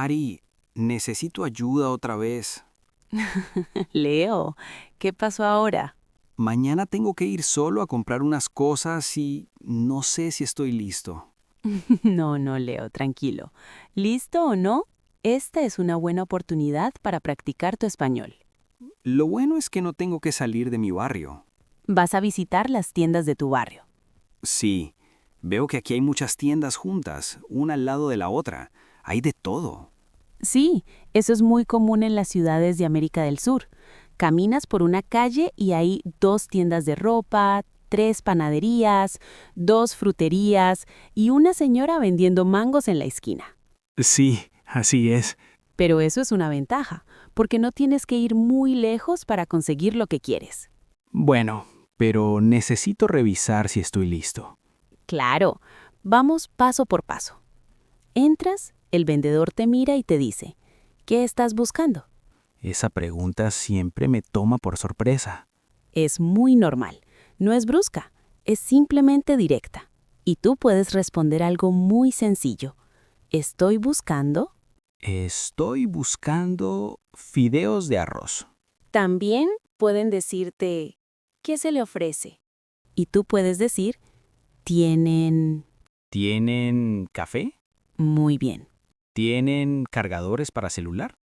Ari, necesito ayuda otra vez. Leo, ¿qué pasó ahora? Mañana tengo que ir solo a comprar unas cosas y no sé si estoy listo. No, no, Leo, tranquilo. ¿Listo o no? Esta es una buena oportunidad para practicar tu español. Lo bueno es que no tengo que salir de mi barrio. Vas a visitar las tiendas de tu barrio. Sí, veo que aquí hay muchas tiendas juntas, una al lado de la otra. Hay de todo. Sí, eso es muy común en las ciudades de América del Sur. Caminas por una calle y hay 2 tiendas de ropa, 3 panaderías, 2 fruterías y una señora vendiendo mangos en la esquina. Sí, así es. Pero eso es una ventaja, porque no tienes que ir muy lejos para conseguir lo que quieres. Bueno, pero necesito revisar si estoy listo. Claro, vamos paso por paso. Entras, el vendedor te mira y te dice, ¿qué estás buscando? Esa pregunta siempre me toma por sorpresa. Es muy normal, no es brusca, es simplemente directa. Y tú puedes responder algo muy sencillo. Estoy buscando. Estoy buscando fideos de arroz. También pueden decirte, ¿qué se le ofrece? Y tú puedes decir, tienen. ¿Tienen café? Muy bien. ¿Tienen cargadores para celular?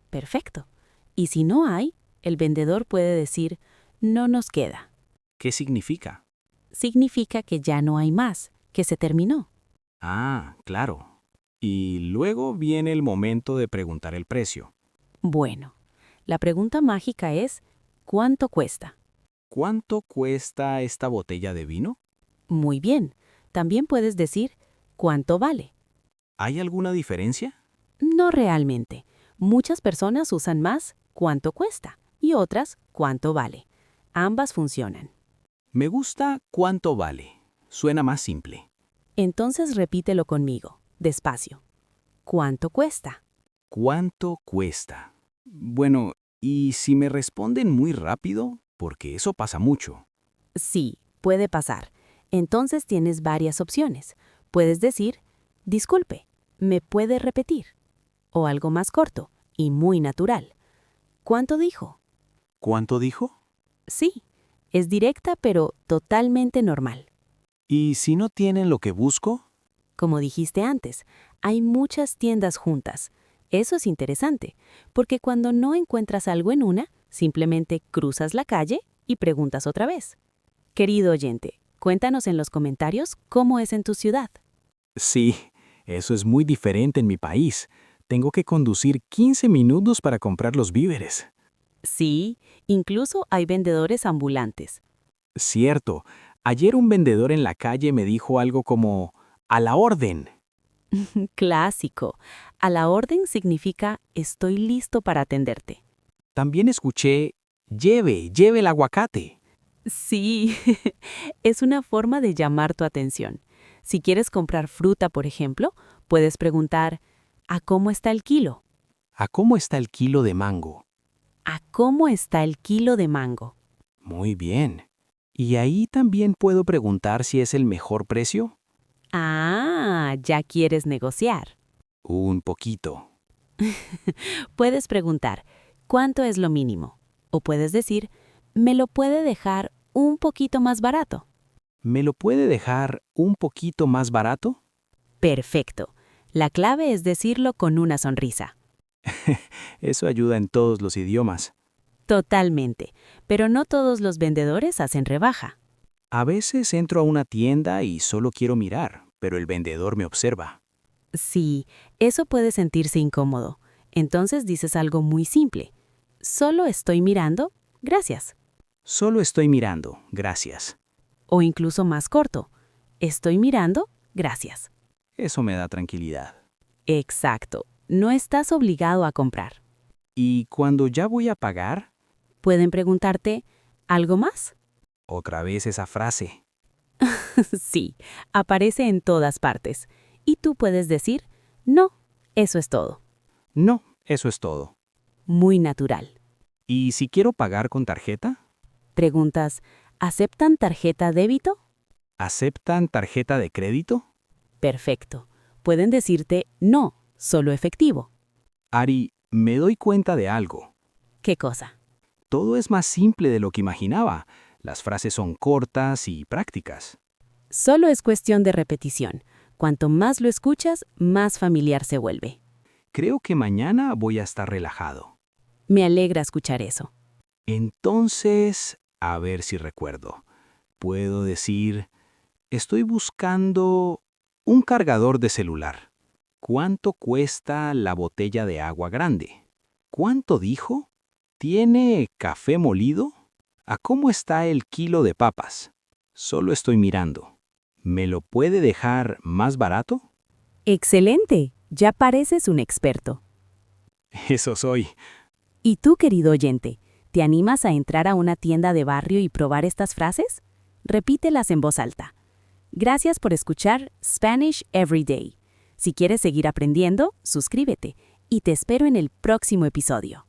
Perfecto. Y si no hay, el vendedor puede decir, no nos queda. ¿Qué significa? Significa que ya no hay más, que se terminó. Ah, claro. Y luego viene el momento de preguntar el precio. Bueno, la pregunta mágica es, ¿cuánto cuesta? ¿Cuánto cuesta esta botella de vino? Muy bien. También puedes decir, ¿cuánto vale? ¿Hay alguna diferencia? No realmente. Muchas personas usan más cuánto cuesta y otras cuánto vale. Ambas funcionan. Me gusta cuánto vale. Suena más simple. Entonces repítelo conmigo, despacio. ¿Cuánto cuesta? ¿Cuánto cuesta? Bueno, ¿y si me responden muy rápido? Porque eso pasa mucho. Sí, puede pasar. Entonces tienes varias opciones. Puedes decir, disculpe, ¿me puede repetir? O algo más corto y muy natural. ¿Cuánto dijo? ¿Cuánto dijo? Sí, es directa pero totalmente normal. ¿Y si no tienen lo que busco? Como dijiste antes, hay muchas tiendas juntas. Eso es interesante, porque cuando no encuentras algo en una, simplemente cruzas la calle y preguntas otra vez. Querido oyente, cuéntanos en los comentarios cómo es en tu ciudad. Sí, eso es muy diferente en mi país. Tengo que conducir 15 minutos para comprar los víveres. Sí, incluso hay vendedores ambulantes. Cierto, ayer un vendedor en la calle me dijo algo como, a la orden. Clásico. A la orden significa estoy listo para atenderte. También escuché, lleve el aguacate. Sí, es una forma de llamar tu atención. Si quieres comprar fruta, por ejemplo, puedes preguntar, ¿a cómo está el kilo? ¿A cómo está el kilo de mango? ¿A cómo está el kilo de mango? Muy bien. ¿Y ahí también puedo preguntar si es el mejor precio? Ah, ya quieres negociar. Un poquito. Puedes preguntar, ¿cuánto es lo mínimo? O puedes decir, ¿me lo puede dejar un poquito más barato? ¿Me lo puede dejar un poquito más barato? Perfecto. La clave es decirlo con una sonrisa. Eso ayuda en todos los idiomas. Totalmente. Pero no todos los vendedores hacen rebaja. A veces entro a una tienda y solo quiero mirar, pero el vendedor me observa. Sí, eso puede sentirse incómodo. Entonces dices algo muy simple. Solo estoy mirando, gracias. Solo estoy mirando, gracias. O incluso más corto. Estoy mirando, gracias. Eso me da tranquilidad. Exacto. No estás obligado a comprar. Y cuando ya voy a pagar, Pueden preguntarte, ¿algo más? otra vez esa frase. Sí, aparece en todas partes. Y tú puedes decir, no, eso es todo. No, eso es todo. Muy natural. ¿Y si quiero pagar con tarjeta? Preguntas, ¿aceptan tarjeta débito? ¿Aceptan tarjeta de crédito? Perfecto. Pueden decirte, no, solo efectivo. Ari, me doy cuenta de algo. ¿Qué cosa? Todo es más simple de lo que imaginaba. Las frases son cortas y prácticas. Solo es cuestión de repetición. Cuanto más lo escuchas, más familiar se vuelve. Creo que mañana voy a estar relajado. Me alegra escuchar eso. Entonces, a ver si recuerdo. Puedo decir, estoy buscando un cargador de celular. ¿Cuánto cuesta la botella de agua grande? ¿Cuánto dijo? ¿Tiene café molido? ¿A cómo está el kilo de papas? Solo estoy mirando. ¿Me lo puede dejar más barato? ¡Excelente! Ya pareces un experto. Eso soy. ¿Y tú, querido oyente, te animas a entrar a una tienda de barrio y probar estas frases? Repítelas en voz alta. Gracias por escuchar Spanish Every Day. Si quieres seguir aprendiendo, suscríbete y te espero en el próximo episodio.